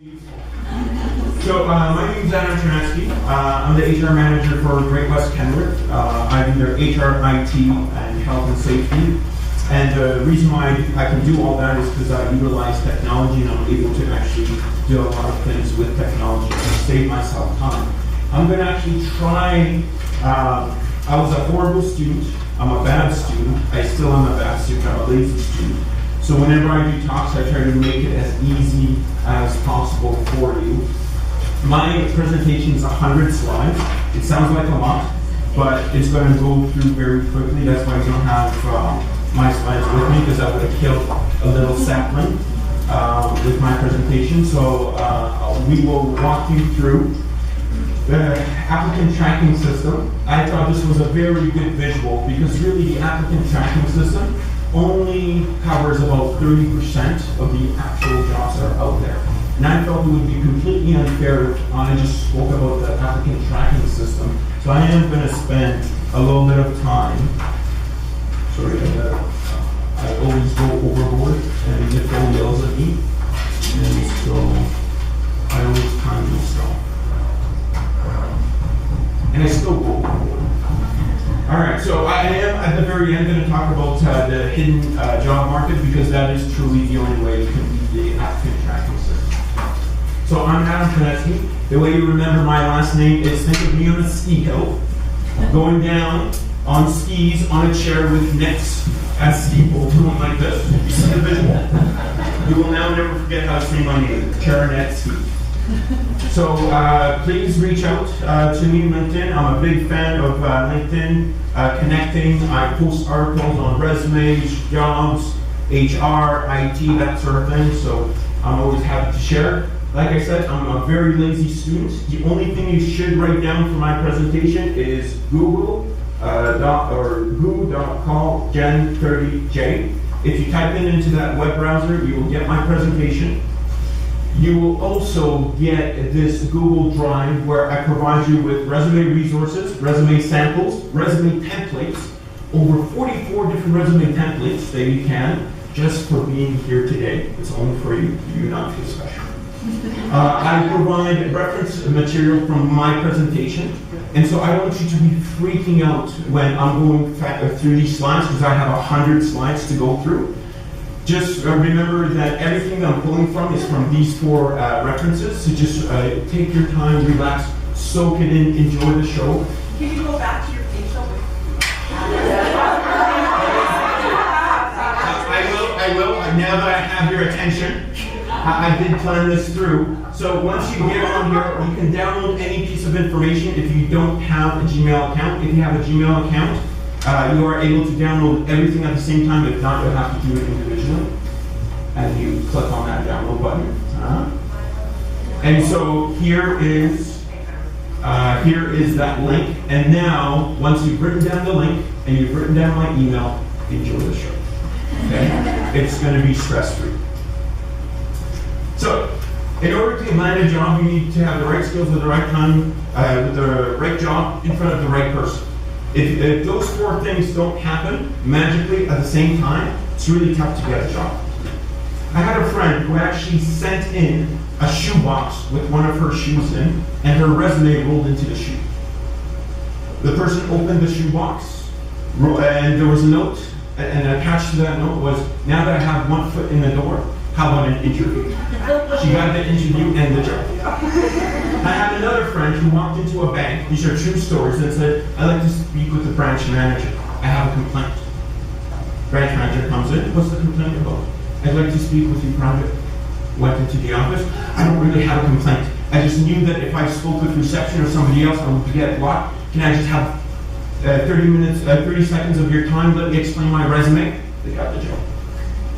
So my name is Czarnecki. I'm the HR manager for Great West Kenworth. I do their HR, IT, and health and safety. And the reason why I can do all that is because I utilize technology and I'm able to actually do a lot of things with technology to save myself time. I'm going to actually try, I was a horrible student. I'm a bad student. I still am a bad student. I'm a lazy student. So whenever I do talks, I try to make it as easy as possible for you. My presentation is 100 slides. It sounds like a lot, but it's going to go through very quickly. That's why I don't have my slides with me, because I would have killed a little sapling with my presentation. So we will walk you through the applicant tracking system. I thought this was a very good visual because really the applicant tracking system only covers about 30% of the actual jobs that are out there. And I felt it would be completely unfair if I just spoke about the applicant tracking system. So I am going to spend a little bit of time. Sorry, I always go overboard and Nicole yells at me. And so I always time myself. And I still go overboard. All right, so I am at the very end going to talk about the hidden job market, because that is truly the only way you can beat the applicant tracking system. So I'm Czarnecki. The way you remember my last name is, think of me on a ski hill, going down on skis on a chair with necks as ski poles, doing like this. You see the visual? You will now never forget how to say my name, Czarnecki. So please reach out to me on LinkedIn. I'm a big fan of LinkedIn, connecting. I post articles on resumes, jobs, HR, IT, that sort of thing. So I'm always happy to share. Like I said, I'm a very lazy student. The only thing you should write down for my presentation is google.com gen30j. If you type it into that web browser, you will get my presentation. You will also get this Google Drive where I provide you with resume resources, resume samples, resume templates, over 44 different resume templates that you can, just for being here today. It's only for you. You do not feel special. I provide reference material from my presentation, and so I don't want you to be freaking out when I'm going through these slides, because I have 100 slides to go through. Just remember that everything that I'm pulling from is from these 4 references, so just take your time, relax, soak it in, enjoy the show. Can you go back to your facial? I will, now that I have your attention. I did plan this through. So once you get on here, you can download any piece of information if you don't have a Gmail account. If you have a Gmail account, you are able to download everything at the same time. If not, you'll have to do it individually. And you click on that download button. And so here is that link. And now, once you've written down the link and you've written down my email, enjoy the show. Okay? It's going to be stress-free. So, in order to land a job, you need to have the right skills at the right time, with the right job in front of the right person. If those 4 things don't happen magically at the same time, it's really tough to get a job. I had a friend who actually sent in a shoebox with one of her shoes in, and her resume rolled into the shoe. The person opened the shoebox, and there was a note, and attached to that note was, now that I have 1 foot in the door, how about an interview? She got the interview and the job. I had another friend who walked into a bank, these are true stories, and said, I'd like to speak with the branch manager. I have a complaint. Branch manager comes in, what's the complaint about? I'd like to speak with you private. Went into the office, I don't really have a complaint. I just knew that if I spoke with reception or somebody else, I would get blocked. Can I just have 30 seconds of your time? Let me explain my resume. They got the job.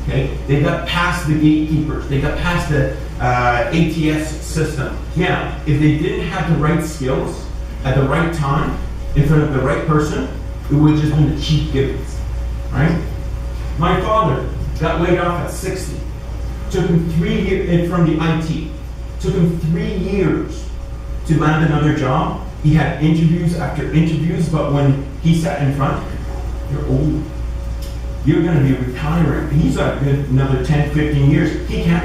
Okay, they got past the gatekeepers. They got past the ATS system. Yeah, if they didn't have the right skills at the right time in front of the right person, it would have just been the cheap givens, right? My father got laid off at 60. Took him 3 years from the IT. Took him 3 years to land another job. He had interviews after interviews, but when he sat in front, you're old. you're going to be retiring. He's a good another 10, 15 years. He can't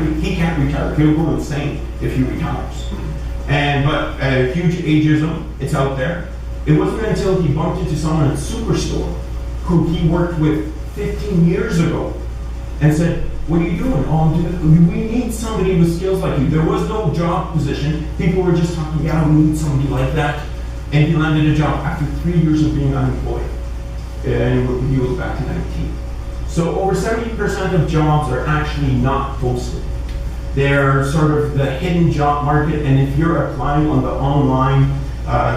retire. He'll go insane if he retires. But huge ageism, it's out there. It wasn't until he bumped into someone at Superstore who he worked with 15 years ago and said, what are you doing? Oh, we need somebody with skills like you. There was no job position. People were just talking, yeah, we need somebody like that. And he landed a job after 3 years of being unemployed. And he was back to 19. So over 70% of jobs are actually not posted. They're sort of the hidden job market, and if you're applying on the online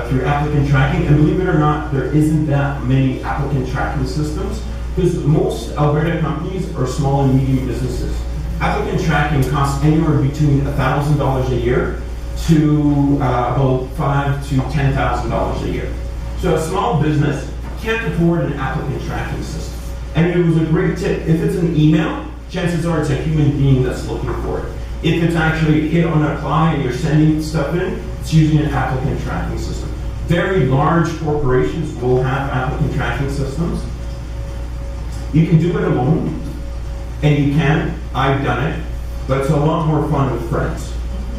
through applicant tracking, and believe it or not, there isn't that many applicant tracking systems, because most Alberta companies are small and medium businesses. Applicant tracking costs anywhere between $1,000 a year to about $5,000 to $10,000 a year. So a small business can't afford an applicant tracking system. And it was a great tip. If it's an email, chances are it's a human being that's looking for it. If it's actually hit on a client and you're sending stuff in, it's using an applicant tracking system. Very large corporations will have applicant tracking systems. You can do it alone, and you can. I've done it, but it's a lot more fun with friends.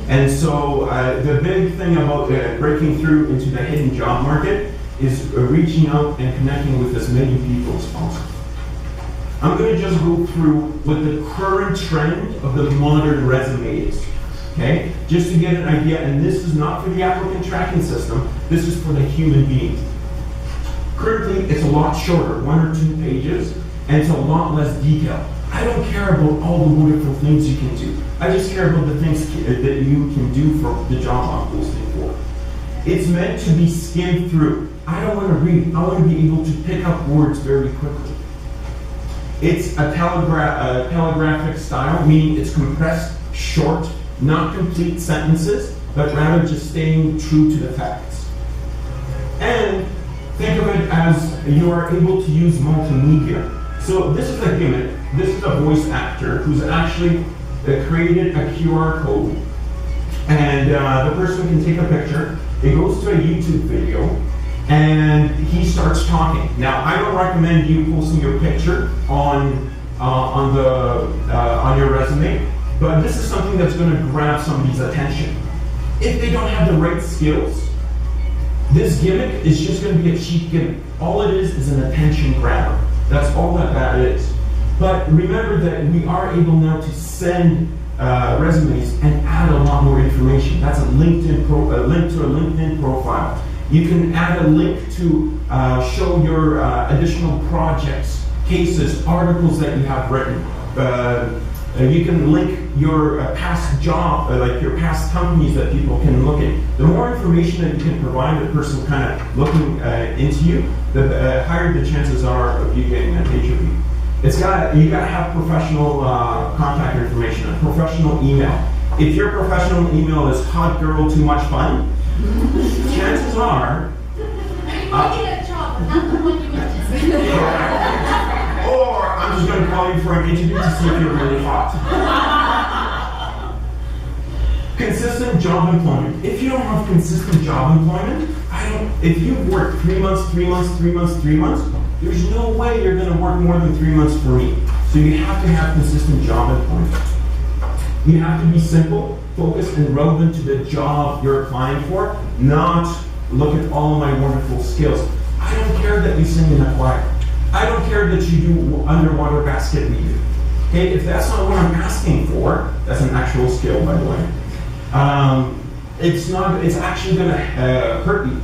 And so the big thing about breaking through into the hidden job market is reaching out and connecting with as many people as possible. I'm going to just go through what the current trend of the modern resume is, okay? Just to get an idea, and this is not for the applicant tracking system, this is for the human being. Currently, it's a lot shorter, 1 or 2 pages, and it's a lot less detailed. I don't care about all the wonderful things you can do. I just care about the things that you can do for the job I'm posting for. It's meant to be skimmed through. I don't want to read, I want to be able to pick up words very quickly. It's a telegraphic style, meaning it's compressed, short, not complete sentences, but rather just staying true to the facts. And think of it as you are able to use multimedia. So this is a gimmick. This is a voice actor who's actually created a QR code. And the person can take a picture. It goes to a YouTube video. And he starts talking. Now, I don't recommend you posting your picture on your resume, but this is something that's going to grab somebody's attention. If they don't have the right skills, this gimmick is just going to be a cheap gimmick. All it is an attention grabber. That's all that is. But remember that we are able now to send resumes and add a lot more information. That's a link to a LinkedIn profile. You can add a link to show your additional projects, cases, articles that you have written. You can link your past job, like your past companies that people can look at. The more information that you can provide the person kind of looking into you, the higher the chances are of you getting an interview. You gotta have professional contact information, a professional email. If your professional email is hot girl too much fun, chances are, or I'm just going to call you for an interview to see if you're really hot. Consistent job employment. If you don't have consistent job employment, if you work 3 months, 3 months, 3 months, 3 months, there's no way you're going to work more than 3 months for me. So you have to have consistent job employment. You have to be simple, focused, and relevant to the job you're applying for, not look at all my wonderful skills. I don't care that you sing in a choir. I don't care that you do underwater basket weaving. Okay, if that's not what I'm asking for, that's an actual skill, by the way. It's actually going to hurt you.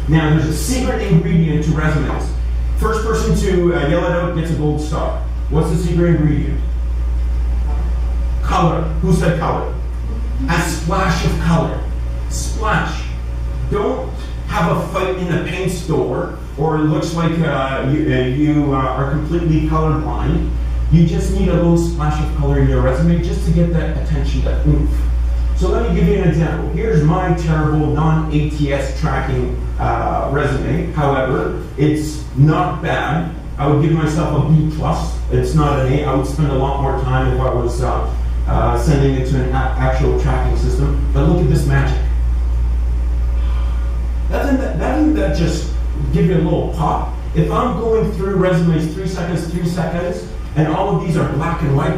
Now, there's a secret ingredient to resumes. First person to yell it out gets a gold star. What's the secret ingredient? Color. Who said color? A splash of color. Splash. Don't have a fight in a paint store, or it looks like you are completely colorblind. You just need a little splash of color in your resume just to get that attention, that oomph. So let me give you an example. Here's my terrible non-ATS tracking resume. However, it's not bad. I would give myself a B+. It's not an A. I would spend a lot more time if I was sending it to an actual tracking system. But look at this magic. Doesn't that just give you a little pop? If I'm going through resumes 3 seconds, and all of these are black and white,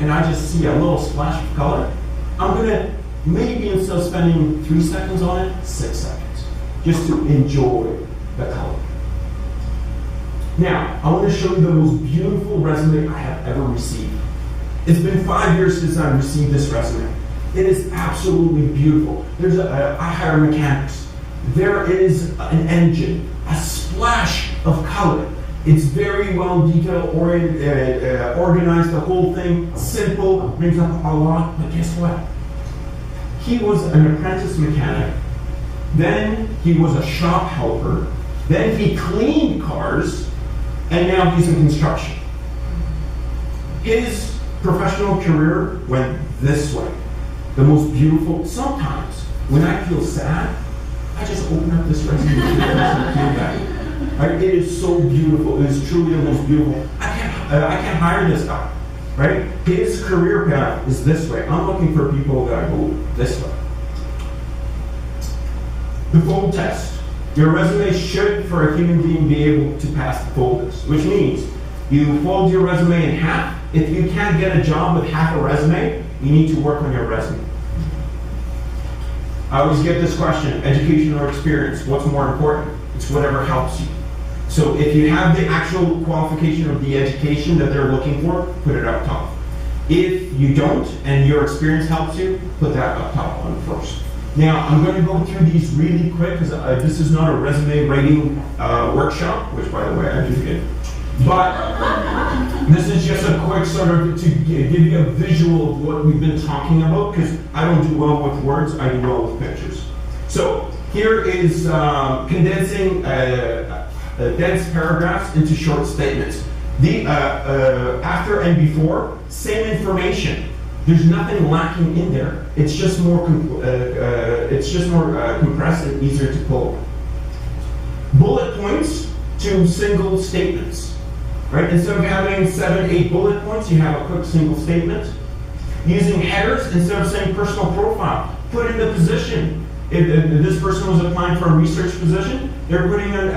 and I just see a little splash of color, I'm gonna maybe instead of spending 3 seconds on it, 6 seconds, just to enjoy the color. Now, I want to show you the most beautiful resume I have ever received. It's been 5 years since I received this resume. It is absolutely beautiful. I hire mechanics. There is an engine, a splash of color. It's very well detailed, organized, the whole thing, simple, brings up a lot, but guess what? He was an apprentice mechanic, then he was a shop helper, then he cleaned cars, and now he's in construction. His professional career went this way. The most beautiful, sometimes, when I feel sad, I just open up this resume and feel that. Right? It is so beautiful. It is truly the most beautiful. I can't hire this guy, right? His career path is this way. I'm looking for people that go this way. The fold test. Your resume should, for a human being, be able to pass the fold test, which means you fold your resume in half. If you can't get a job with half a resume, you need to work on your resume. I always get this question, education or experience, what's more important? It's whatever helps you. So if you have the actual qualification of the education that they're looking for, put it up top. If you don't, and your experience helps you, put that up top on first. Now, I'm going to go through these really quick, because this is not a resume writing workshop, which by the way, I do get. But this is just a quick sort of to give you a visual of what we've been talking about, because I don't do well with words, I do well with pictures. So here is condensing dense paragraphs into short statements. The after and before, same information. There's nothing lacking in there. It's just more compressed and easier to pull. Bullet points to single statements. Right? Instead of having 7, 8 bullet points, you have a quick single statement. Using headers instead of saying personal profile. Put in the position. If this person was applying for a research position, they're putting in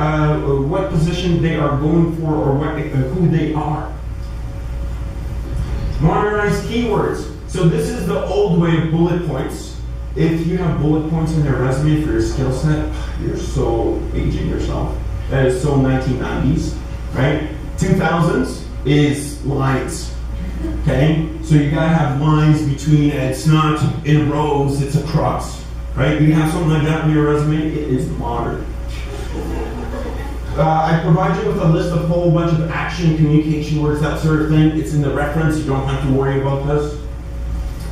what position they are going for or who they are. Modernized keywords. So this is the old way of bullet points. If you have bullet points in your resume for your skill set, you're so aging yourself. That is so 1990s, right? 2000s is lines, okay? So you gotta have lines between, it's not in rows, it's across, right? You have something like that in your resume, it is modern. I provide you with a list of a whole bunch of action, communication words, that sort of thing. It's in the reference, you don't have to worry about this.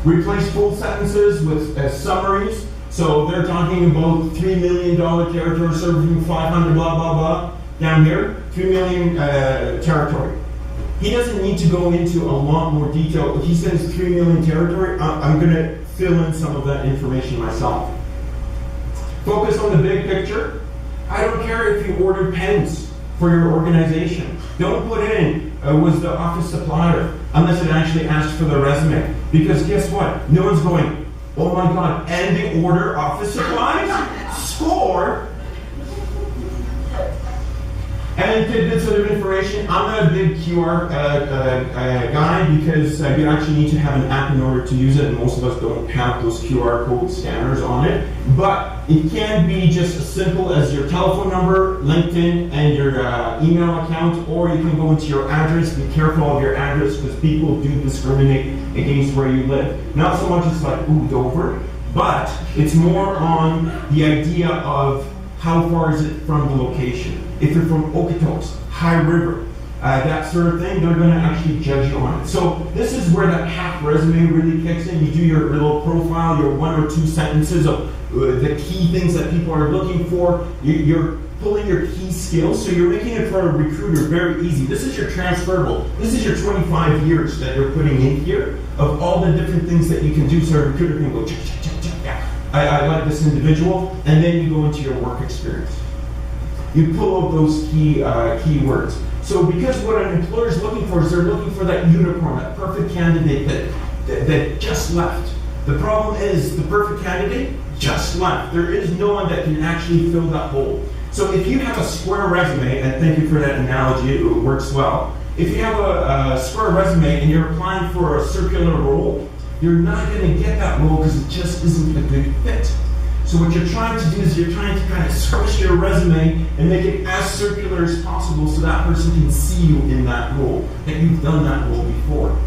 Replace full sentences with summaries. So they're talking about $3 million territory serving 500 blah, blah, blah. Down here, 3 million territory. He doesn't need to go into a lot more detail. If he says 3 million territory, I'm going to fill in some of that information myself. Focus on the big picture. I don't care if you ordered pens for your organization. Don't put in, was the office supplier, unless it actually asks for the resume. Because guess what? No one's going, oh my God, and they order office supplies? Score! And tidbits of information. I'm not a big QR guy because you actually need to have an app in order to use it, and most of us don't have those QR code scanners on it. But it can be just as simple as your telephone number, LinkedIn, and your email account, or you can go into your address. Be careful of your address because people do discriminate against where you live. Not so much as like, ooh, Dover, but it's more on the idea of how far is it from the location. If you're from Okotoks, High River, that sort of thing, they're going to actually judge you on it. So this is where that half resume really kicks in. You do your little profile, your 1 or 2 sentences of the key things that people are looking for. You're pulling your key skills, so you're making it for a recruiter very easy. This is your transferable. This is your 25 years that you're putting in here of all the different things that you can do, so a recruiter can go, check, check, check, check, yeah. I like this individual, and then you go into your work experience. You pull out those keywords. So because what an employer is looking for is they're looking for that unicorn, that perfect candidate that just left. The problem is the perfect candidate just left. There is no one that can actually fill that hole. So if you have a square resume, and thank you for that analogy, it works well. If you have a square resume and you're applying for a circular role, you're not going to get that role because it just isn't a good fit. So what you're trying to do is you're trying to kind of squish your resume and make it as circular as possible so that person can see you in that role, that you've done that role before.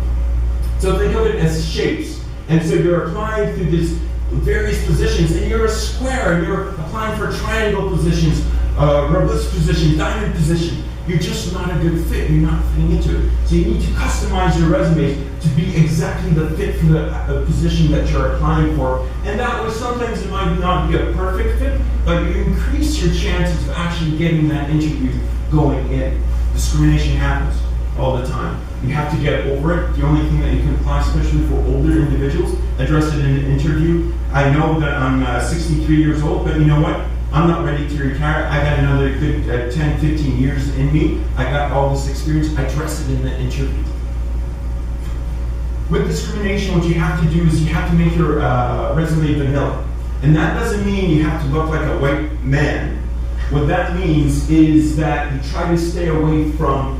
So think of it as shapes. And so you're applying through these various positions, and you're a square, and you're applying for triangle positions, rhombus position, diamond position. You're just not a good fit. You're not fitting into it. So you need to customize your resume to be exactly the fit for the position that you're applying for. And that way, sometimes it might not be a perfect fit, but you increase your chances of actually getting that interview going in. Discrimination happens all the time. You have to get over it. The only thing that you can apply, especially for older individuals, address it in an interview. I know that I'm 63 years old, but you know what? I'm not ready to retire. I got another good 10, 15 years in me. I got all this experience. I address it in the interview. With discrimination, what you have to do is you have to make your resume vanilla. And that doesn't mean you have to look like a white man. What that means is that you try to stay away from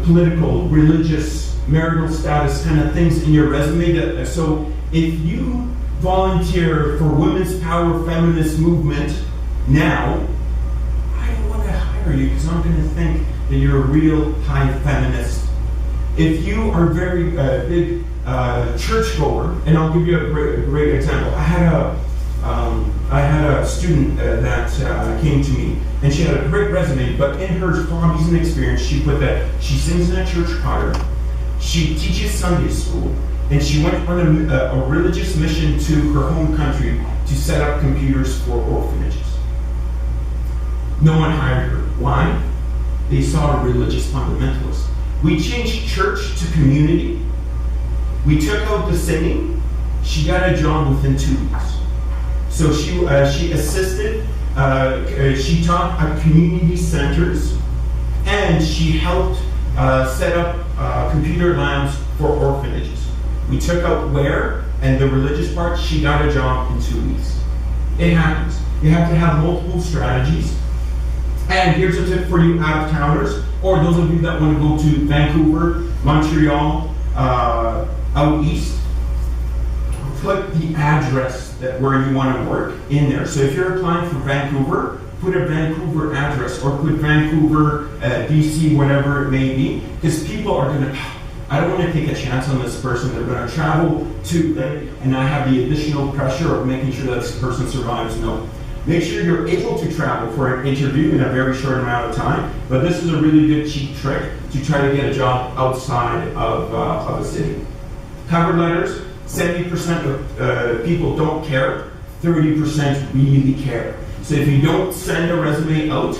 political, religious, marital status kind of things in your resume. So if you volunteer for women's power feminist movement now, I don't want to hire you because I'm going to think that you're a real high feminist. If you are very big churchgoer, and I'll give you a great example. I had a student that came to me, and she had a great resume, but in her hobbies and experience, she put that she sings in a church choir, she teaches Sunday school, and she went on a religious mission to her home country to set up computers for orphanages. No one hired her. Why? They saw a religious fundamentalist. We changed church to community. We took out the singing. She got a job within 2 weeks. So she assisted, she taught at community centers, and she helped set up computer labs for orphanages. We took out where, and the religious part, she got a job in 2 weeks. It happens. You have to have multiple strategies. And here's a tip for you out-of-towners, or those of you that want to go to Vancouver, Montreal, out east. Put the address where you want to work in there. So if you're applying for Vancouver, put a Vancouver address, or put Vancouver, BC, whatever it may be, because people are going to, I don't want to take a chance on this person. They're going to travel to them, and I have the additional pressure of making sure that this person survives. No. Make sure you're able to travel for an interview in a very short amount of time, but this is a really good cheap trick to try to get a job outside of a city. Cover letters, 70% of people don't care, 30% really care. So if you don't send a resume out,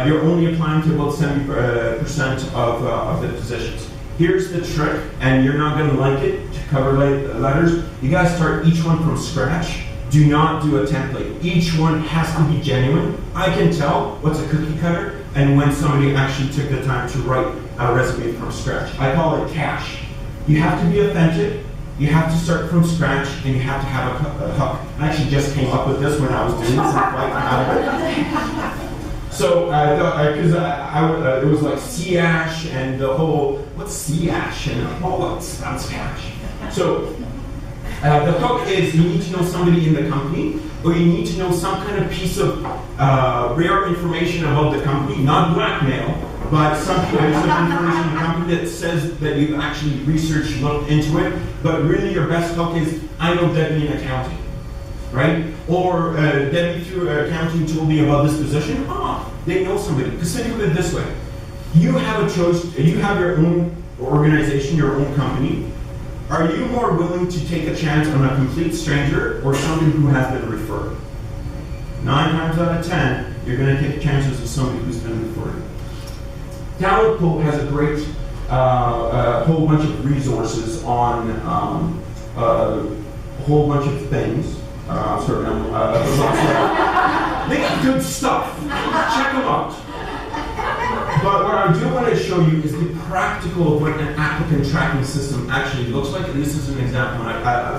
you're only applying to about 70% of the positions. Here's the trick, and you're not going to like it, to cover letters. You got to start each one from scratch. Do not do a template. Each one has to be genuine. I can tell what's a cookie cutter and when somebody actually took the time to write a resume from scratch. I call it cash. You have to be authentic. You have to start from scratch, and you have to have a hook. I actually just came up with this when I was doing this. I'm quite proud of it. So, because it was like C-ash and the whole, what's C-ash? And oh, that sounds cash. So, the hook is you need to know somebody in the company, or you need to know some kind of piece of rare information about the company, not blackmail, but some piece of information in the company that says that you've actually researched, looked into it. But really, your best hook is, I know Debbie in accounting, right? Or Debbie through accounting told me about this position. They know somebody. Because think of it this way: you have a choice. You have your own organization, your own company. Are you more willing to take a chance on a complete stranger or somebody who has been referred? 9 times out of 10, you're going to take chances of somebody who's been referred. Talent Pool has a great whole bunch of resources on a whole bunch of things. They got good stuff. Check them out. But what I do want to show you is the practical of what an applicant tracking system actually looks like, and this is an example.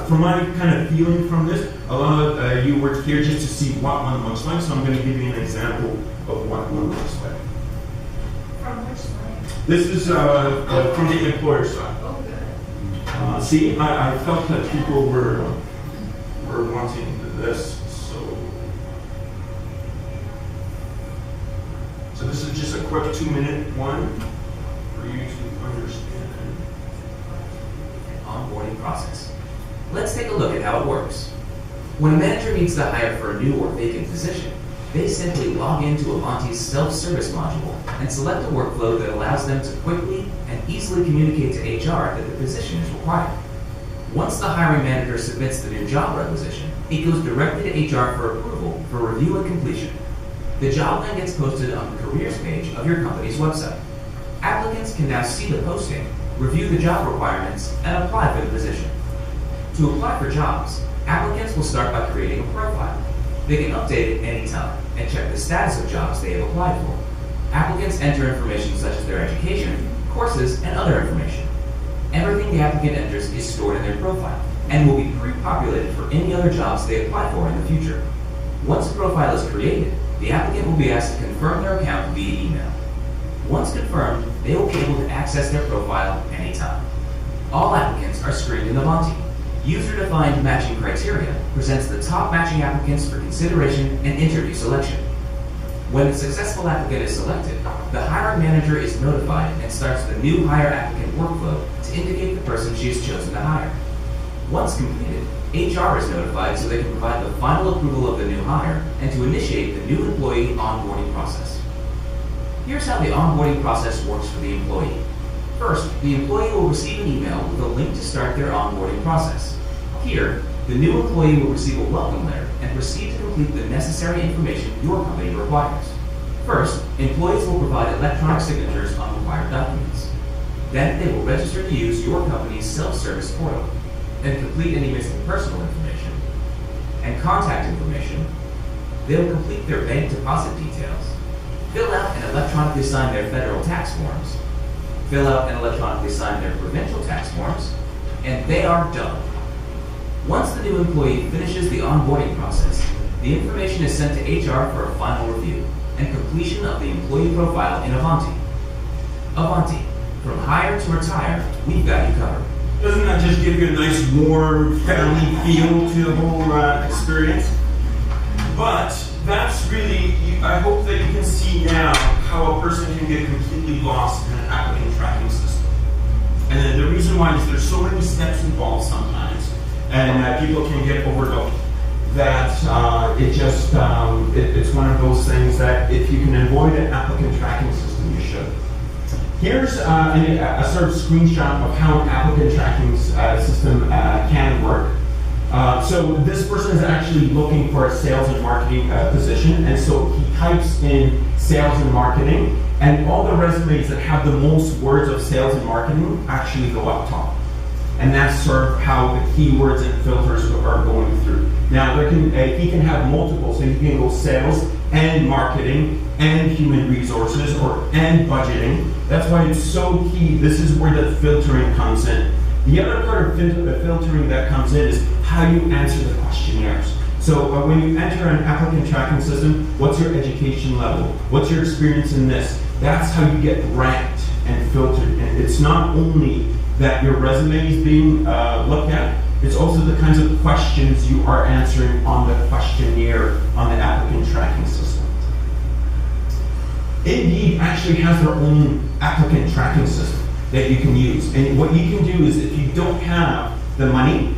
From my kind of feeling from this, a lot of you were here just to see what one looks like, so I'm going to give you an example of what one looks like. From which side? This is from the employer side. Oh, good. See, I felt that people were wanting this, so this is just a quick 2-minute one for you to understand. Onboarding process. Let's take a look at how it works. When a manager needs to hire for a new or vacant position, they simply log into Avanti's self-service module and select a workflow that allows them to quickly and easily communicate to HR that the position is required. Once the hiring manager submits the new job requisition, it goes directly to HR for approval for review and completion. The job then gets posted on the careers page of your company's website. Applicants can now see the posting, review the job requirements, and apply for the position. To apply for jobs, applicants will start by creating a profile. They can update it anytime and check the status of jobs they have applied for. Applicants enter information such as their education, courses, and other information. Everything the applicant enters is stored in their profile and will be pre-populated for any other jobs they apply for in the future. Once a profile is created, the applicant will be asked to confirm their account via email. Once confirmed, they will be able to access their profile anytime. All applicants are screened in Avanti. User-defined matching criteria presents the top matching applicants for consideration and interview selection. When a successful applicant is selected, the hiring manager is notified and starts the new hire applicant workflow to indicate the person she has chosen to hire. Once completed, HR is notified so they can provide the final approval of the new hire and to initiate the new employee onboarding process. Here's how the onboarding process works for the employee. First, the employee will receive an email with a link to start their onboarding process. Here, the new employee will receive a welcome letter and proceed to complete the necessary information your company requires. First, employees will provide electronic signatures on required documents. Then they will register to use your company's self-service portal and complete any missing personal information and contact information. They'll complete their bank deposit details, fill out and electronically sign their federal tax forms, fill out and electronically sign their provincial tax forms, and they are done. Once the new employee finishes the onboarding process, the information is sent to HR for a final review and completion of the employee profile in Avanti. Avanti, from hire to retire, we've got you covered. Doesn't that just give you a nice, warm, family feel to the whole experience? But that's really, I hope that you can see now how a person can get completely lost in an applicant tracking system. And the reason why is there's so many steps involved sometimes, and people can get overlooked. That it's one of those things that if you can avoid an applicant tracking system, you should. Here's a sort of screenshot of how an applicant tracking system can work. So this person is actually looking for a sales and marketing position, and so he types in sales and marketing, and all the resumes that have the most words of sales and marketing actually go up top. And that's sort of how the keywords and filters are going through. Now, he can have multiple, so he can go sales and marketing and human resources and budgeting. That's why it's so key. This is where the filtering comes in. The other part of the filtering that comes in is how you answer the questionnaires. So when you enter an applicant tracking system, what's your education level? What's your experience in this? That's how you get ranked and filtered. And it's not only that your resume is being looked at, it's also the kinds of questions you are answering on the questionnaire on the applicant tracking system. Indeed actually has their own applicant tracking system that you can use. And what you can do is if you don't have the money,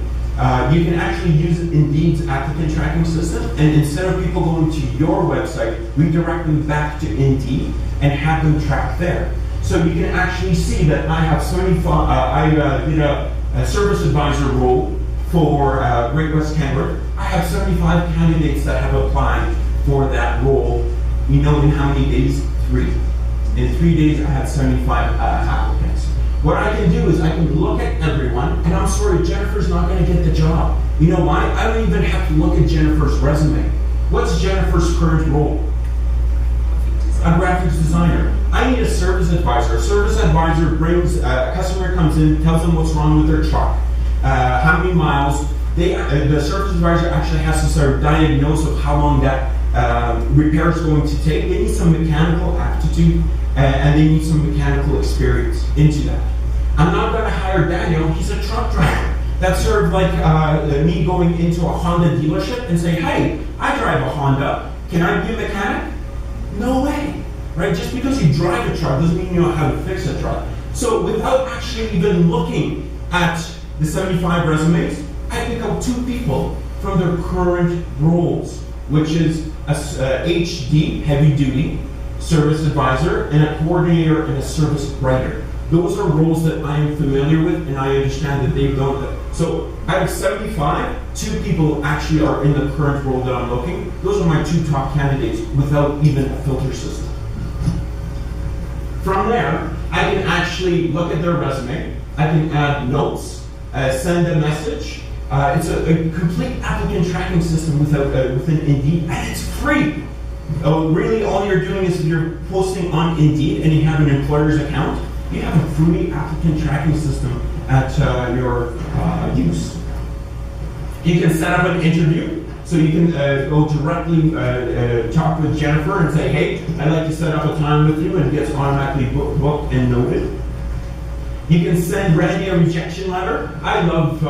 you can actually use Indeed's applicant tracking system, and instead of people going to your website, redirect them back to Indeed and have them track there. So you can actually see that I have 75, I did a service advisor role for Great West Canberra. I have 75 candidates that have applied for that role. You know in how many days? 3. In 3 days I had 75 applicants. What I can do is I can look at everyone, and I'm sorry, Jennifer's not going to get the job. You know why? I don't even have to look at Jennifer's resume. What's Jennifer's current role? A graphics designer. I need a service advisor. A service advisor brings, a customer comes in, tells them what's wrong with their truck, how many miles. The service advisor actually has to sort of diagnose of how long that repair is going to take. They need some mechanical aptitude and they need some mechanical experience into that. I'm not going to hire Daniel, he's a truck driver. That's sort of like me going into a Honda dealership and saying, hey, I drive a Honda, can I be a mechanic? No way, right? Just because you drive a truck doesn't mean you know how to fix a truck. So without actually even looking at the 75 resumes, I pick up 2 people from their current roles, which is a HD, heavy duty, service advisor, and a coordinator and a service writer. Those are roles that I am familiar with and I understand that they've done that. So out of 75, 2 people actually are in the current role that I'm looking. Those are my 2 top candidates without even a filter system. From there, I can actually look at their resume, I can add notes, send a message. It's a complete applicant tracking system within Indeed, and it's free. Really, all you're doing is if you're posting on Indeed and you have an employer's account, you have a free applicant tracking system at your use. You can set up an interview, so you can go directly talk with Jennifer and say, hey, I'd like to set up a time with you, and it gets automatically booked and noted. You can send Randy a rejection letter. I love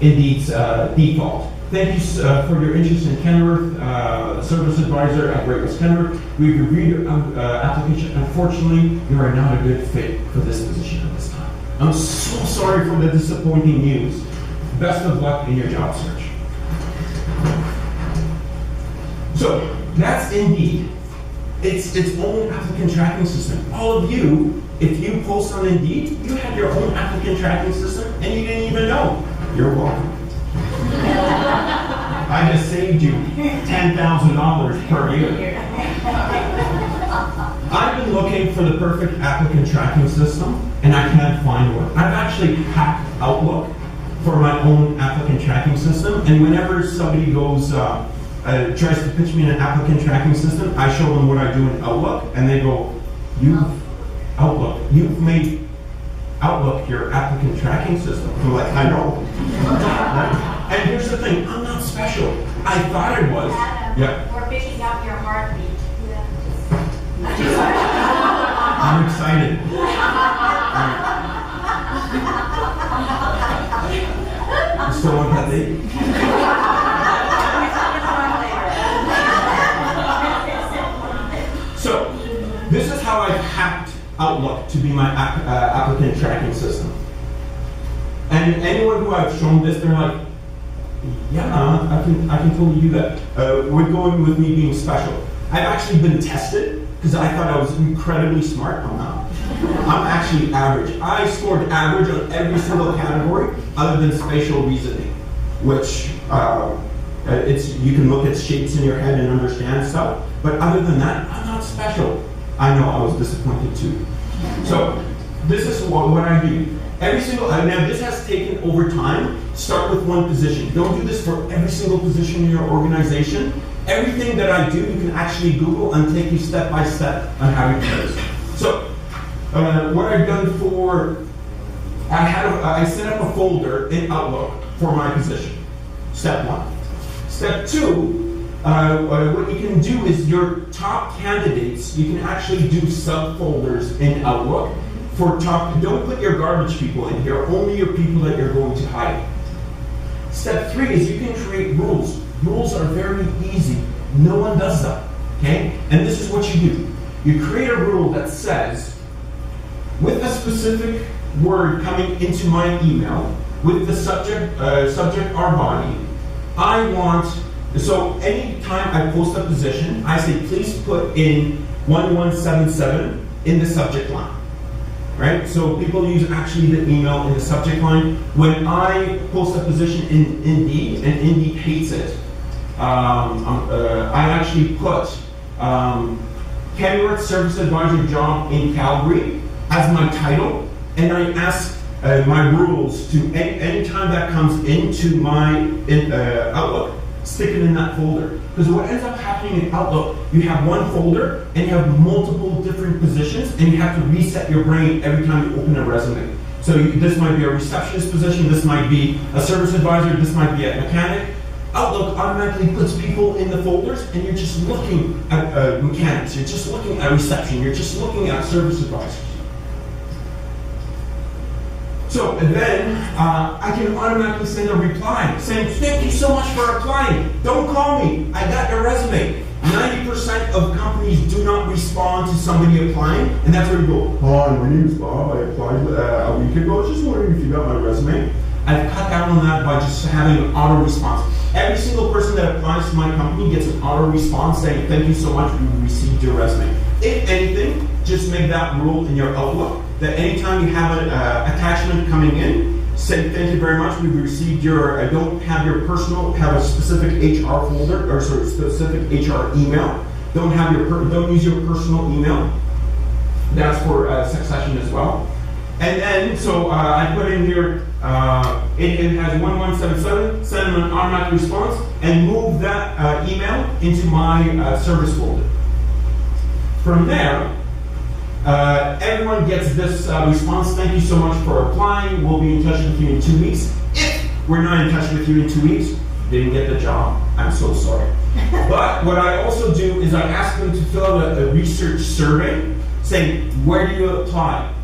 Indeed's default. Thank you for your interest in Kenworth, service advisor at Great West Kenworth. We've reviewed your application. Unfortunately, you are not a good fit for this position at this time. I'm so sorry for the disappointing news. Best of luck in your job search. So that's Indeed. It's its own applicant tracking system. All of you, if you post on Indeed, you have your own applicant tracking system and you didn't even know. You're welcome. I just saved you $10,000 per year. I've been looking for the perfect applicant tracking system and I can't find one. I've actually hacked Outlook for my own applicant tracking system, and whenever somebody goes, tries to pitch me an applicant tracking system, I show them what I do in Outlook, and they go, you've made Outlook your applicant tracking system. I'm like, I know. And here's the thing, I'm not special. I thought I was. Adam, we're picking up your heartbeat. I'm excited. You still want that date? So, this is how I've hacked Outlook to be my applicant tracking system. And anyone who I've shown this, they're like, yeah, I can totally do that. We're going with me being special. I've actually been tested because I thought I was incredibly smart. I'm not. I'm actually average. I scored average on every single category other than spatial reasoning, which you can look at shapes in your head and understand stuff. But other than that, I'm not special. I know I was disappointed too. So this is what I do. Every single, now this has taken over time. Start with one position. Don't do this for every single position in your organization. Everything that I do, you can actually Google and take you step by step on how you do this. So what I've done for, I set up a folder in Outlook for my position. Step 1. Step 2, what you can do is your top candidates, you can actually do subfolders in Outlook for top. Don't put your garbage people in here, only your people that you're going to hire. Step 3 is you can create rules. Rules are very easy. No one does them, okay? And this is what you do. You create a rule that says, with a specific word coming into my email, with the subject or body, I want, so anytime I post a position, I say, please put in 1177 in the subject line. Right? So people use actually the email in the subject line. When I post a position in Indeed, and Indeed hates it, I actually put Kenworth Service Advisor job in Calgary as my title, and I ask my rules to anytime that comes into my Outlook, stick it in that folder. Because what ends up happening in Outlook, you have one folder and you have multiple different positions and you have to reset your brain every time you open a resume. So this might be a receptionist position, this might be a service advisor, this might be a mechanic. Outlook automatically puts people in the folders and you're just looking at mechanics, you're just looking at reception, you're just looking at service advisors. So and then I can automatically send a reply saying, thank you so much for applying. Don't call me, I got your resume. 90% of companies do not respond to somebody applying, and that's where you go, hi, my name is Bob, I applied a week ago, I was just wondering if you got my resume. I've cut down on that by just having an auto response. Every single person that applies to my company gets an auto response saying, thank you so much, we received your resume. If anything, just make that rule in your Outlook, that anytime you have an attachment coming in, say thank you very much, we've received your, don't have your personal, have a specific HR folder, or sorry, specific HR email. Don't use your personal email. That's for succession as well. And then, so I put in here, it has 1177, send them an automatic response, and move that email into my service folder. From there, everyone gets this response, thank you so much for applying, we'll be in touch with you in 2 weeks. If we're not in touch with you in 2 weeks, didn't get the job, I'm so sorry. But what I also do is I ask them to fill out a research survey saying, where do you apply?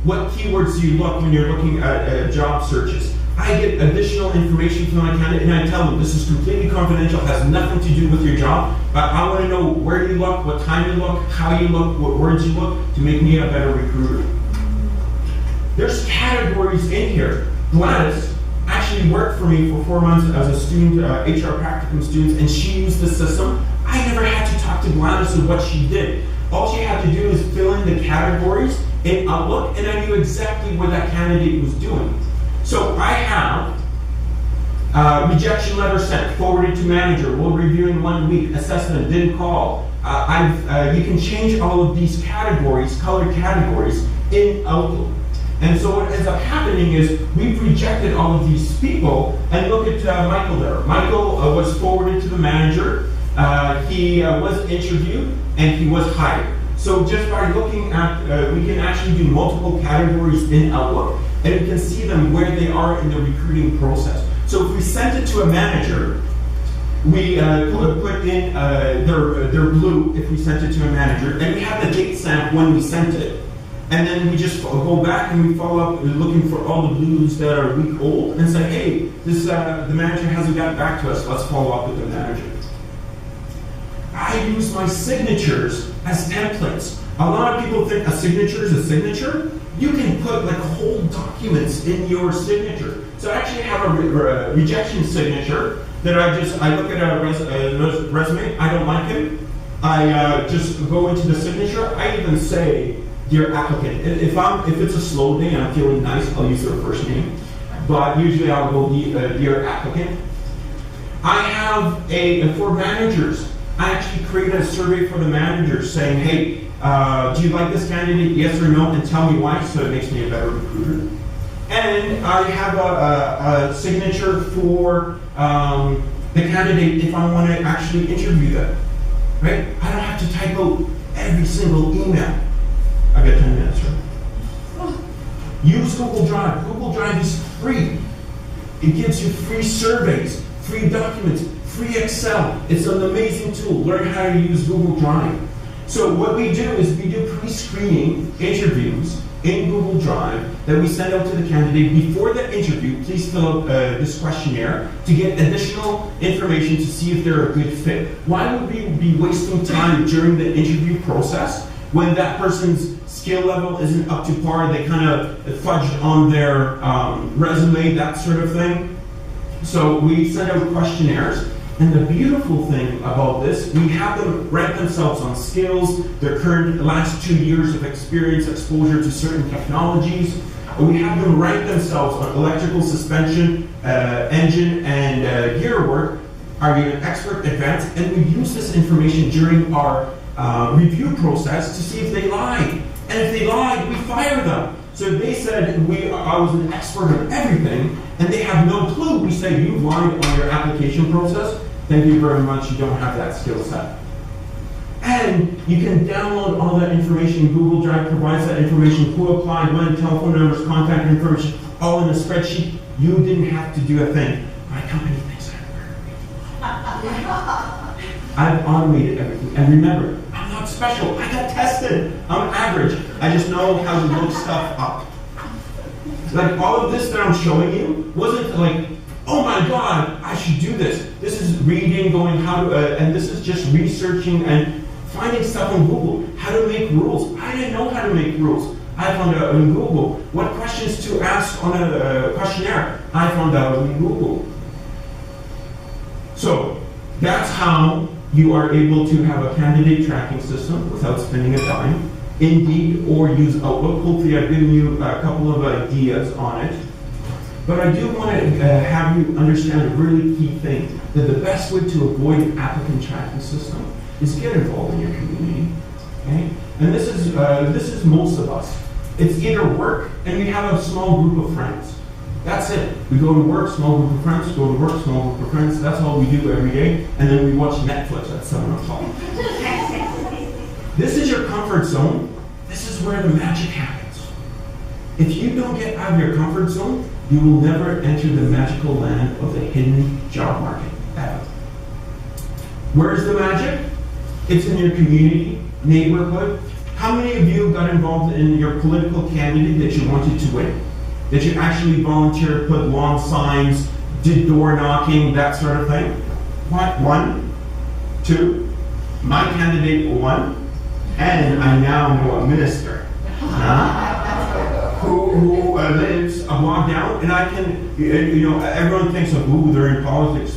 What keywords do you look when you're looking at job searches? I get additional information from my candidate and I tell them this is completely confidential, has nothing to do with your job, but I want to know where you look, what time you look, how you look, what words you look to make me a better recruiter. There's categories in here. Gladys actually worked for me for 4 months as a student, HR practicum student, and she used the system. I never had to talk to Gladys of what she did. All she had to do is fill in the categories in Outlook, and I knew exactly what that candidate was doing. So I have rejection letter sent, forwarded to manager, we'll review in 1 week, assessment, didn't call. You can change all of these categories, colored categories, in Outlook. And so what ends up happening is we've rejected all of these people, and look at Michael there. Michael was forwarded to the manager, he was interviewed, and he was hired. So just by looking at, we can actually do multiple categories in Outlook, and we can see them where they are in the recruiting process. So if we send it to a manager, we put in their blue if we sent it to a manager, and we have the date stamp when we sent it. And then we just go back and we follow up looking for all the blues that are a week old and say, hey, this the manager hasn't gotten back to us, let's follow up with the manager. I use my signatures as templates. A lot of people think a signature is a signature. You can put like whole documents in your signature. So I actually have a rejection signature that I look at a resume, I don't like it. I just go into the signature. I even say, dear applicant. If it's a slow day and I'm feeling nice, I'll use their first name. But usually I'll go dear applicant. I have for managers, I actually created a survey for the managers saying, hey, do you like this candidate, yes or no, and tell me why, so it makes me a better recruiter. And I have a signature for the candidate if I want to actually interview them, right? I don't have to type out every single email. I got 10 minutes, right? Use Google Drive. Google Drive is free. It gives you free surveys, free documents, free Excel. It's an amazing tool. Learn how to use Google Drive. So what we do is we do pre-screening interviews in Google Drive that we send out to the candidate before the interview. Please fill out this questionnaire to get additional information to see if they're a good fit. Why would we be wasting time during the interview process when that person's skill level isn't up to par, they kind of fudged on their resume, that sort of thing? So we send out questionnaires. And the beautiful thing about this, we have them rank themselves on skills, their current last 2 years of experience, exposure to certain technologies. And we have them rank themselves on electrical suspension, engine, and gear work. Are you an expert, advanced? And we use this information during our review process to see if they lied. And if they lied, we fire them. So if they said I was an expert on everything, and they have no clue. We say, you've lied on your application process. Thank you very much, you don't have that skill set. And you can download all that information. Google Drive provides that information, who applied, when, telephone numbers, contact information, all in a spreadsheet. You didn't have to do a thing. My company thinks I'm very I've automated everything. And remember, I'm not special. I got tested. I'm average. I just know how to look stuff up. Like all of this that I'm showing you wasn't like, oh my God, I should do this. This is reading, going how to, and this is just researching and finding stuff on Google. How to make rules. I didn't know how to make rules. I found out on Google. What questions to ask on a questionnaire. I found out on Google. So that's how you are able to have a candidate tracking system without spending a dime. Indeed, or use Outlook. Hopefully I've given you a couple of ideas on it. But I do want to have you understand a really key thing, that the best way to avoid an applicant tracking system is get involved in your community. Okay? And this is most of us. It's either work and we have a small group of friends. That's it. We go to work, small group of friends, go to work, small group of friends. That's all we do every day. And then we watch Netflix at 7 o'clock. This is your comfort zone. This is where the magic happens. If you don't get out of your comfort zone, you will never enter the magical land of the hidden job market, ever. Where is the magic? It's in your community, neighborhood. How many of you got involved in your political candidate that you wanted to win? That you actually volunteered, put lawn signs, did door knocking, that sort of thing? What? 1, 2, my candidate won, and I now know a minister who lives a block down, and I can, you know, everyone thinks of, ooh, they're in politics,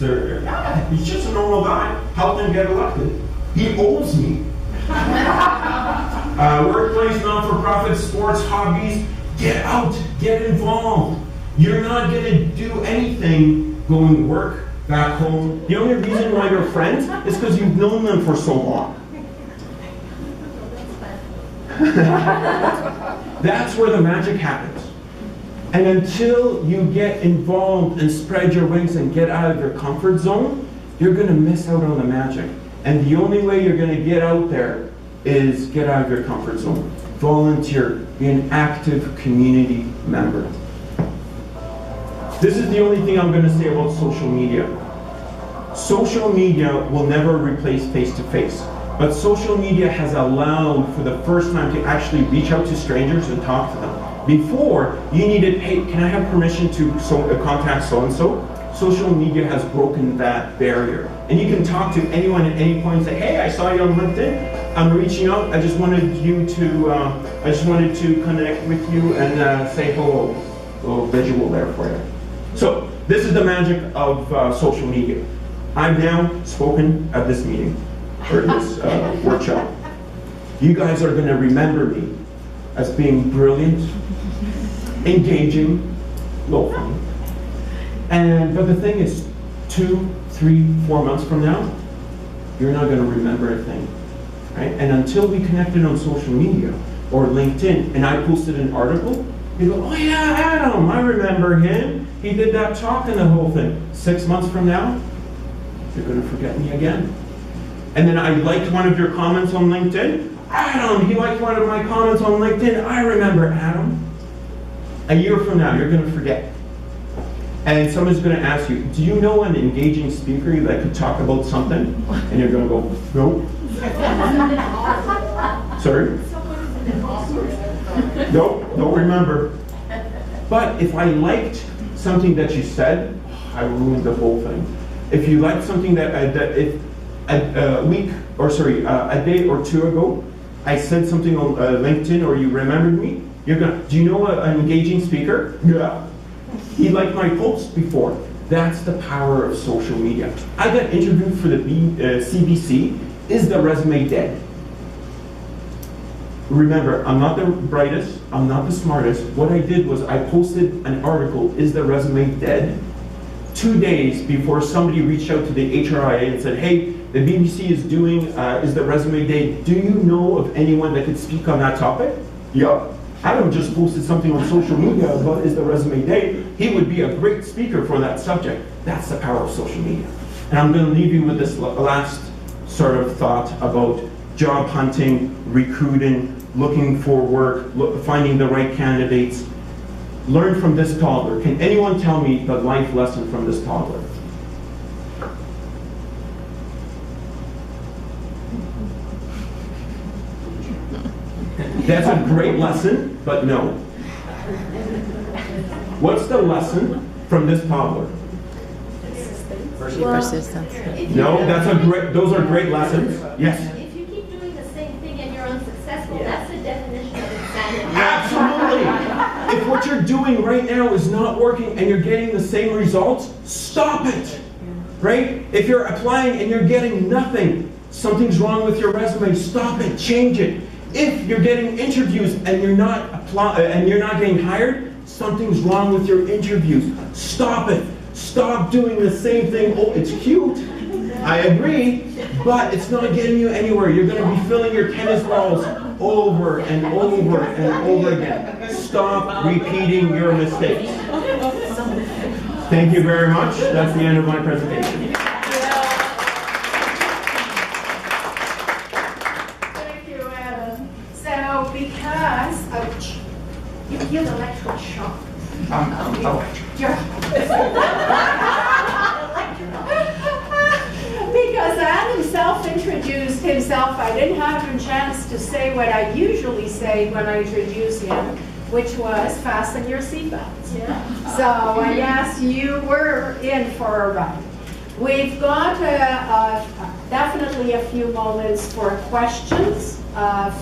he's just a normal guy, help him get elected. He owes me. Workplace, non-for-profit, sports, hobbies, get out, get involved. You're not going to do anything going to work, back home. The only reason why you're friends is because you've known them for so long. That's where the magic happens. And until you get involved and spread your wings and get out of your comfort zone, you're going to miss out on the magic. And the only way you're going to get out there is get out of your comfort zone. Volunteer. Be an active community member. This is the only thing I'm going to say about social media. Social media will never replace face-to-face. But social media has allowed for the first time to actually reach out to strangers and talk to them. Before, you needed, hey, can I have permission to contact so-and-so? Social media has broken that barrier. And you can talk to anyone at any point and say, hey, I saw you on LinkedIn. I'm reaching out. I just wanted to connect with you and say hello. A little visual there for you. So this is the magic of social media. I've now spoken at this meeting, or this workshop. You guys are going to remember me as being brilliant, engaging, low funny. But the thing is, 2, 3, 4 months from now, you're not going to remember a thing, right? And until we connected on social media or LinkedIn, and I posted an article, you go, oh yeah, Adam, I remember him. He did that talk and the whole thing. 6 months from now, you're going to forget me again. And then I liked one of your comments on LinkedIn. Adam, he liked one of my comments on LinkedIn. I remember Adam. A year from now, you're going to forget. And someone's going to ask you, do you know an engaging speaker that could talk about something? And you're going to go, nope. Sorry? Nope, don't remember. But if I liked something that you said, I ruined the whole thing. If you liked something that if a day or two ago, I said something on LinkedIn or you remembered me, you're going to, do you know an engaging speaker? Yeah. He liked my posts before. That's the power of social media. I got interviewed for the CBC. Is the resume dead? Remember, I'm not the brightest, I'm not the smartest. What I did was I posted an article, is the resume dead? 2 days before somebody reached out to the HRIA and said, hey, the BBC is doing, is the resume dead? Do you know of anyone that could speak on that topic? Yup. Adam just posted something on social media about is the resume day. He would be a great speaker for that subject. That's the power of social media. And I'm going to leave you with this last sort of thought about job hunting, recruiting, looking for work, finding the right candidates. Learn from this toddler. Can anyone tell me the life lesson from this toddler? That's a great lesson, but no. What's the lesson from this toddler? Persistence. No, those are great lessons. Yes. If you keep doing the same thing and you're unsuccessful, that's the definition of insanity. Absolutely. If what you're doing right now is not working and you're getting the same results, stop it. Right? If you're applying and you're getting nothing, something's wrong with your resume, stop it, change it. If you're getting interviews and you're not getting hired, something's wrong with your interviews. Stop it. Stop doing the same thing. Oh, it's cute. I agree, but it's not getting you anywhere. You're going to be filling your tennis balls over and over and over again. Stop repeating your mistakes. Thank you very much. That's the end of my presentation. Thank you, Adam. So, because, ouch, you feel the electrical shock. Because Adam self-introduced himself, I didn't have a chance to say what I usually say when I introduce him, which was fasten your seatbelts. Yeah. So yes, you were in for a ride. We've got definitely a few moments for questions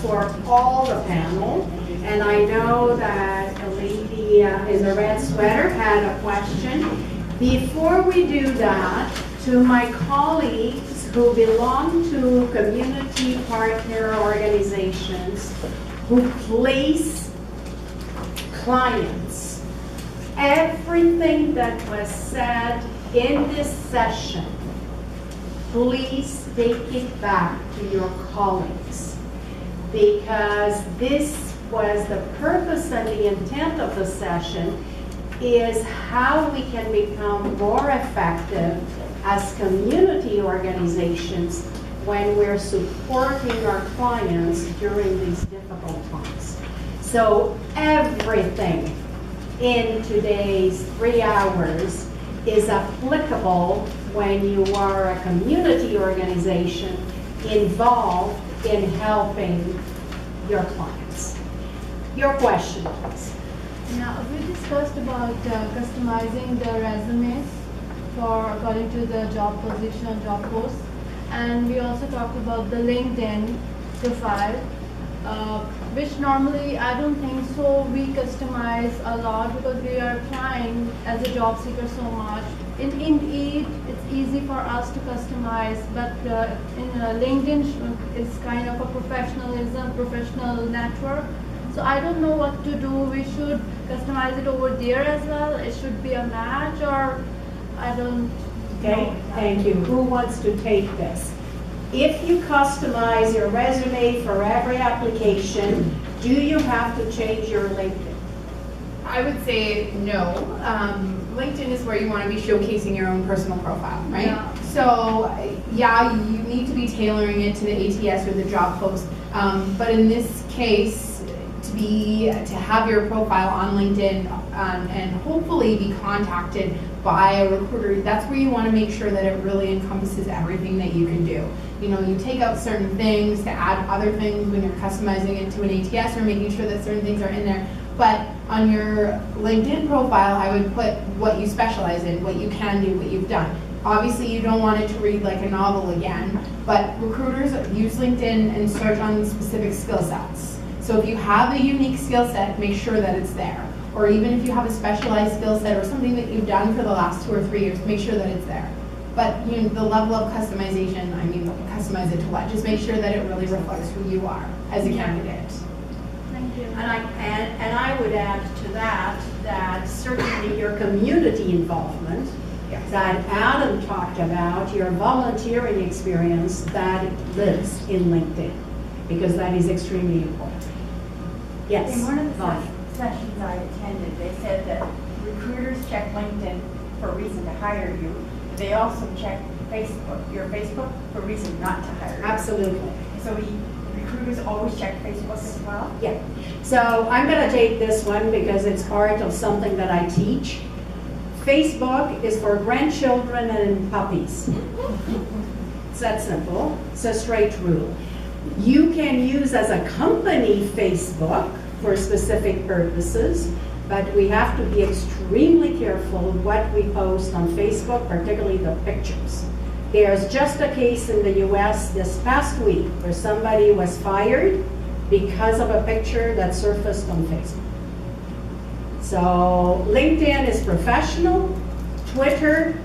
for all the panel. And I know that a lady in the red sweater had a question. Before we do that, to my colleagues who belong to community partner organizations who place clients, everything that was said in this session, please take it back to your colleagues, because this was the purpose and the intent of the session, is how we can become more effective as community organizations when we're supporting our clients during these difficult times. So everything in today's 3 hours is applicable when you are a community organization involved in helping your clients. Your question, please. Now, we discussed about customizing the resumes for according to the job position, job post, and we also talked about the LinkedIn profile, which normally I don't think so we customize a lot because we are applying as a job seeker so much. In Indeed, it's easy for us to customize, but in LinkedIn is kind of a professional network. So I don't know what to do. We should customize it over there as well. It should be a match, or I don't Okay, know. thank you. Who wants to take this? If you customize your resume for every application, do you have to change your LinkedIn? I would say no. LinkedIn is where you want to be showcasing your own personal profile, right? Yeah. So, yeah, you need to be tailoring it to the ATS or the job post. But in this case, to have your profile on LinkedIn and hopefully be contacted by a recruiter, that's where you want to make sure that it really encompasses everything that you can do. You know, you take out certain things to add other things when you're customizing it to an ATS or making sure that certain things are in there. But on your LinkedIn profile, I would put what you specialize in, what you can do, what you've done. Obviously, you don't want it to read like a novel again, but recruiters use LinkedIn and search on specific skill sets. So if you have a unique skill set, make sure that it's there. Or even if you have a specialized skill set or something that you've done for the last 2 or 3 years, make sure that it's there. But you know, the level of customization, I mean, customize it to what? Just make sure that it really reflects who you are as a candidate. Thank you. And I would add to that certainly your community involvement that Adam talked about, your volunteering experience, that lives in LinkedIn, because that is extremely important. Yes. In one of the Bonnie. sessions I attended, they said that recruiters check LinkedIn for a reason to hire you. They also check your Facebook for a reason not to hire you. Absolutely. So recruiters always check Facebook as well? Yeah. So I'm going to take this one because it's part of something that I teach. Facebook is for grandchildren and puppies. It's that simple. It's a straight rule. You can use as a company Facebook for specific purposes, but we have to be extremely careful what we post on Facebook, particularly the pictures. There's just a case in the US this past week where somebody was fired because of a picture that surfaced on Facebook. So LinkedIn is professional, Twitter,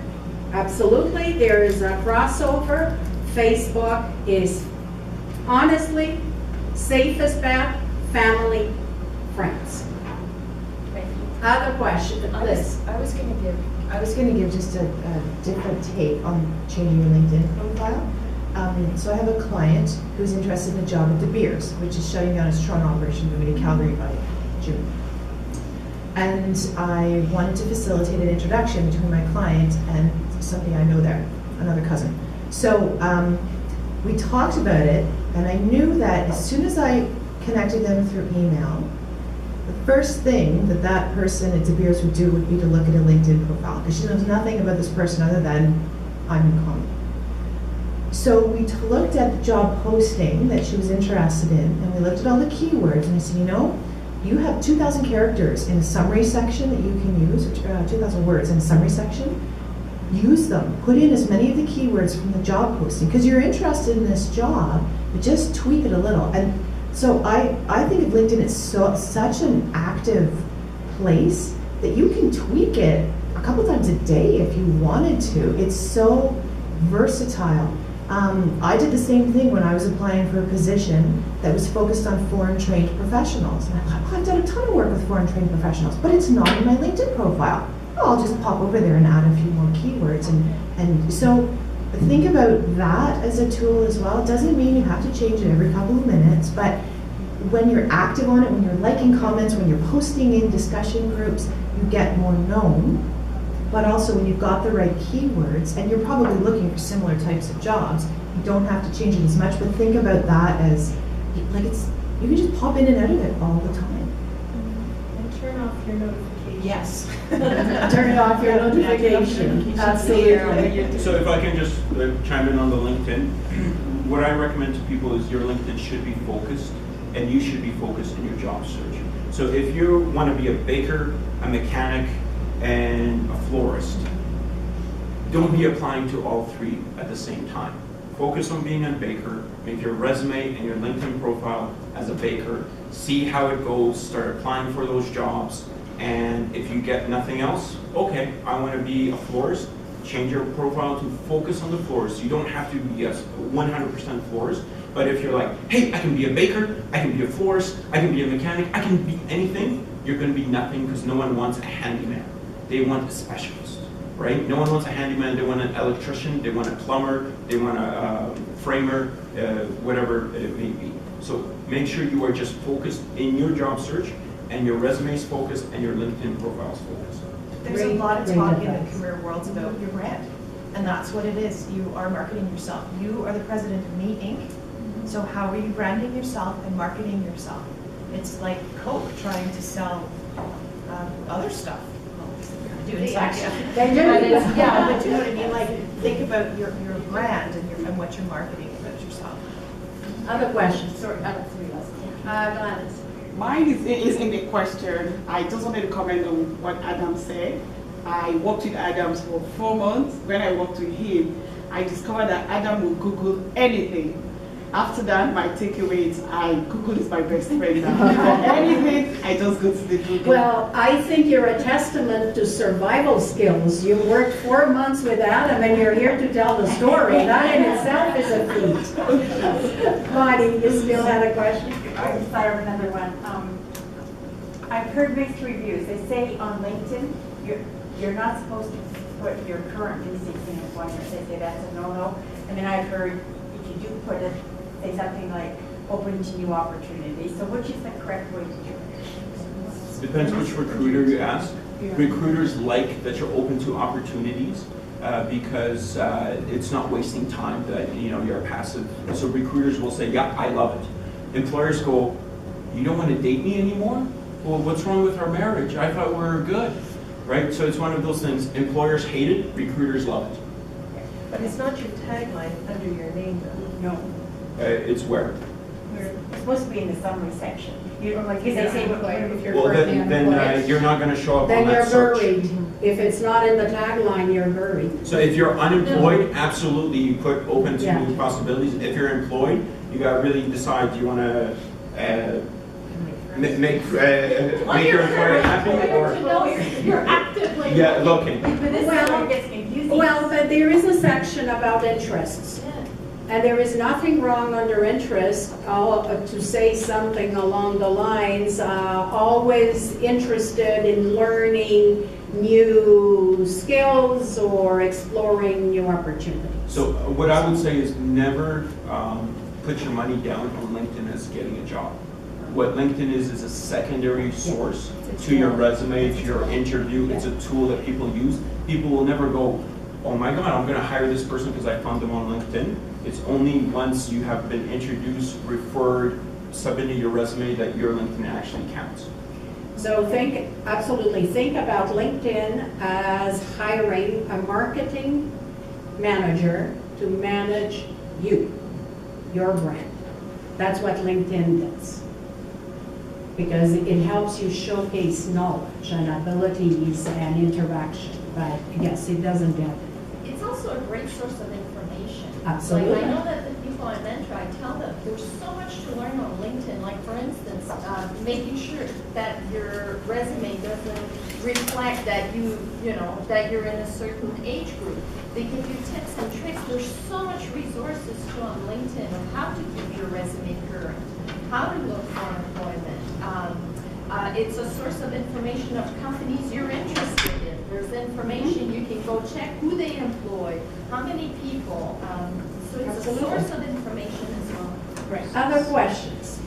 absolutely, there is a crossover. Facebook is honestly safest bet, family, friends. Thank you. Other question, Liz? I was going to give just a different take on changing your LinkedIn profile. So I have a client who's interested in a job at De Beers, which is shutting down its Toronto operation, moving to Calgary by June. And I wanted to facilitate an introduction between my client and somebody I know there, another cousin. So we talked about it, and I knew that as soon as I connected them through email, the first thing that that person at De Beers would do would be to look at a LinkedIn profile, because she knows nothing about this person other than I'm in common. So we looked at the job posting that she was interested in, and we looked at all the keywords, and I said, you know, you have 2,000 characters in a summary section that you can use, or 2,000 words in a summary section. Use them. Put in as many of the keywords from the job posting, because you're interested in this job, but just tweak it a little. And so I think of LinkedIn as such an active place that you can tweak it a couple times a day if you wanted to. It's so versatile. I did the same thing when I was applying for a position that was focused on foreign trained professionals. And I thought, oh, I've done a ton of work with foreign trained professionals, but it's not in my LinkedIn profile. Oh, I'll just pop over there and add a few more keywords. And so think about that as a tool as well. It doesn't mean you have to change it every couple of minutes, but when you're active on it, when you're liking comments, when you're posting in discussion groups, you get more known. But also when you've got the right keywords, and you're probably looking for similar types of jobs, you don't have to change it as much, but think about that as, like you can just pop in and out of it all the time. And turn off your notifications. Yes. Turn off your notification. Absolutely. So if I can just chime in on the LinkedIn, what I recommend to people is your LinkedIn should be focused, and you should be focused in your job search. So if you want to be a baker, a mechanic, and a florist, don't be applying to all three at the same time. Focus on being a baker, make your resume and your LinkedIn profile as a baker, see how it goes, start applying for those jobs, and if you get nothing else, okay, I want to be a florist, change your profile to focus on the florist. You don't have to be a 100% florist, but if you're like, hey, I can be a baker, I can be a florist, I can be a mechanic, I can be anything, you're going to be nothing, because no one wants a handyman. They want a specialist, right? No one wants a handyman, they want an electrician, they want a plumber, they want a framer, whatever it may be. So make sure you are just focused in your job search, and your resume is focused, and your LinkedIn profile is focused. There's a lot of talk in the career world about your brand, and that's what it is. You are marketing yourself. You are the president of Me Inc. So how are you branding yourself and marketing yourself? It's like Coke trying to sell other stuff. Doing exactly. Yeah, but you know what I mean? Like, think about your brand and what you're marketing about yourself. Other questions? Sorry, Gladys. Mine isn't a question. I just wanted to comment on what Adam said. I worked with Adam for 4 months. When I worked with him, I discovered that Adam will Google anything. After that, my takeaway is Google is my best friend now. For anything, I just go to the Google. Well, I think you're a testament to survival skills. You worked 4 months with Adam, and you're here to tell the story. That in itself is a feat. Bonnie, you still had a question? I just thought of another one. I've heard mixed reviews. They say on LinkedIn, you're not supposed to put your current recent employment. They say that's a no-no. And then I've heard if you do put it, say something like, open to new opportunities. So which is the correct way to do it? Depends which recruiter you ask. Recruiters like that you're open to opportunities because it's not wasting time that you're passive. So recruiters will say, yeah, I love it. Employers go, you don't want to date me anymore? Well, what's wrong with our marriage? I thought we were good, right? So it's one of those things. Employers hate it, recruiters love it. But it's not your tagline under your name, though. No. It's where? It's supposed to be in the summary section. You know, like, because they say, if you're Well, currently then employed. you're not going to show up Then on that you're search. buried. If it's not in the tagline, you're buried. So if you're unemployed, absolutely, you put open to Yeah. new possibilities. If you're employed, you got to really decide, do you want to make your employer happy or? You're actively. Yeah, looking. But this is Well- where it gets confusing. Well, but there is a section about interests. And there is nothing wrong under interest to say something along the lines, always interested in learning new skills or exploring new opportunities. So what I would say is never put your money down on LinkedIn as getting a job. What LinkedIn is a secondary source to your resume, to your interview. It's a tool that people use. People will never go, oh my God, I'm going to hire this person because I found them on LinkedIn. It's only once you have been introduced, referred, submitted your resume that your LinkedIn actually counts. So absolutely think about LinkedIn as hiring a marketing manager to manage you, your brand. That's what LinkedIn does. Because it helps you showcase knowledge and abilities and interaction. But yes, it doesn't get it. It's also a great source of information. Absolutely. Like, I know that the people I mentor, I tell them there's so much to learn on LinkedIn. Like, for instance, making sure that your resume doesn't reflect that that you're in a certain age group. They give you tips and tricks. There's so much resources too on LinkedIn on how to keep your resume current, how to look for employment. It's a source of information of companies you're interested in. There's information you can go check who they employ, how many people. So it's Absolutely. a source of information as well. Right. Other questions?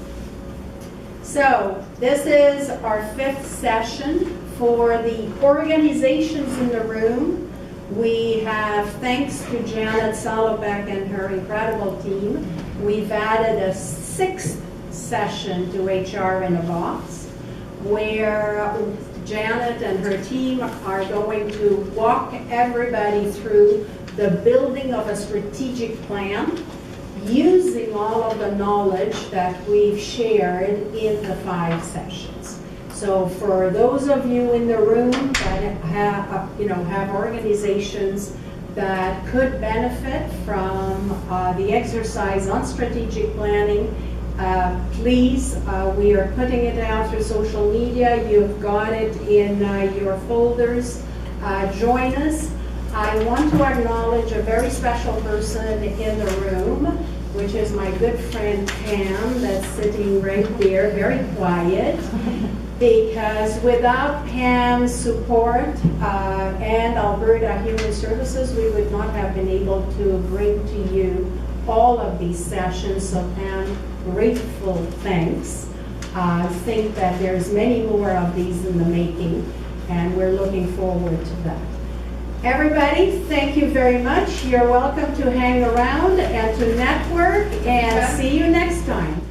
So this is our 5th session for the organizations in the room. We have, thanks to Janet Salopek and her incredible team, we've added a 6th session to HR in a Box, where Janet and her team are going to walk everybody through the building of a strategic plan using all of the knowledge that we've shared in the 5 sessions. So for those of you in the room that have organizations that could benefit from the exercise on strategic planning, please, we are putting it out through social media. You've got it in your folders. Join us. I want to acknowledge a very special person in the room, which is my good friend Pam, that's sitting right there, very quiet. Because without Pam's support and Alberta Human Services, we would not have been able to bring to you all of these sessions. So Pam, grateful thanks. I think that there's many more of these in the making, and we're looking forward to that. Everybody, thank you very much. You're welcome to hang around and to network, and see you next time.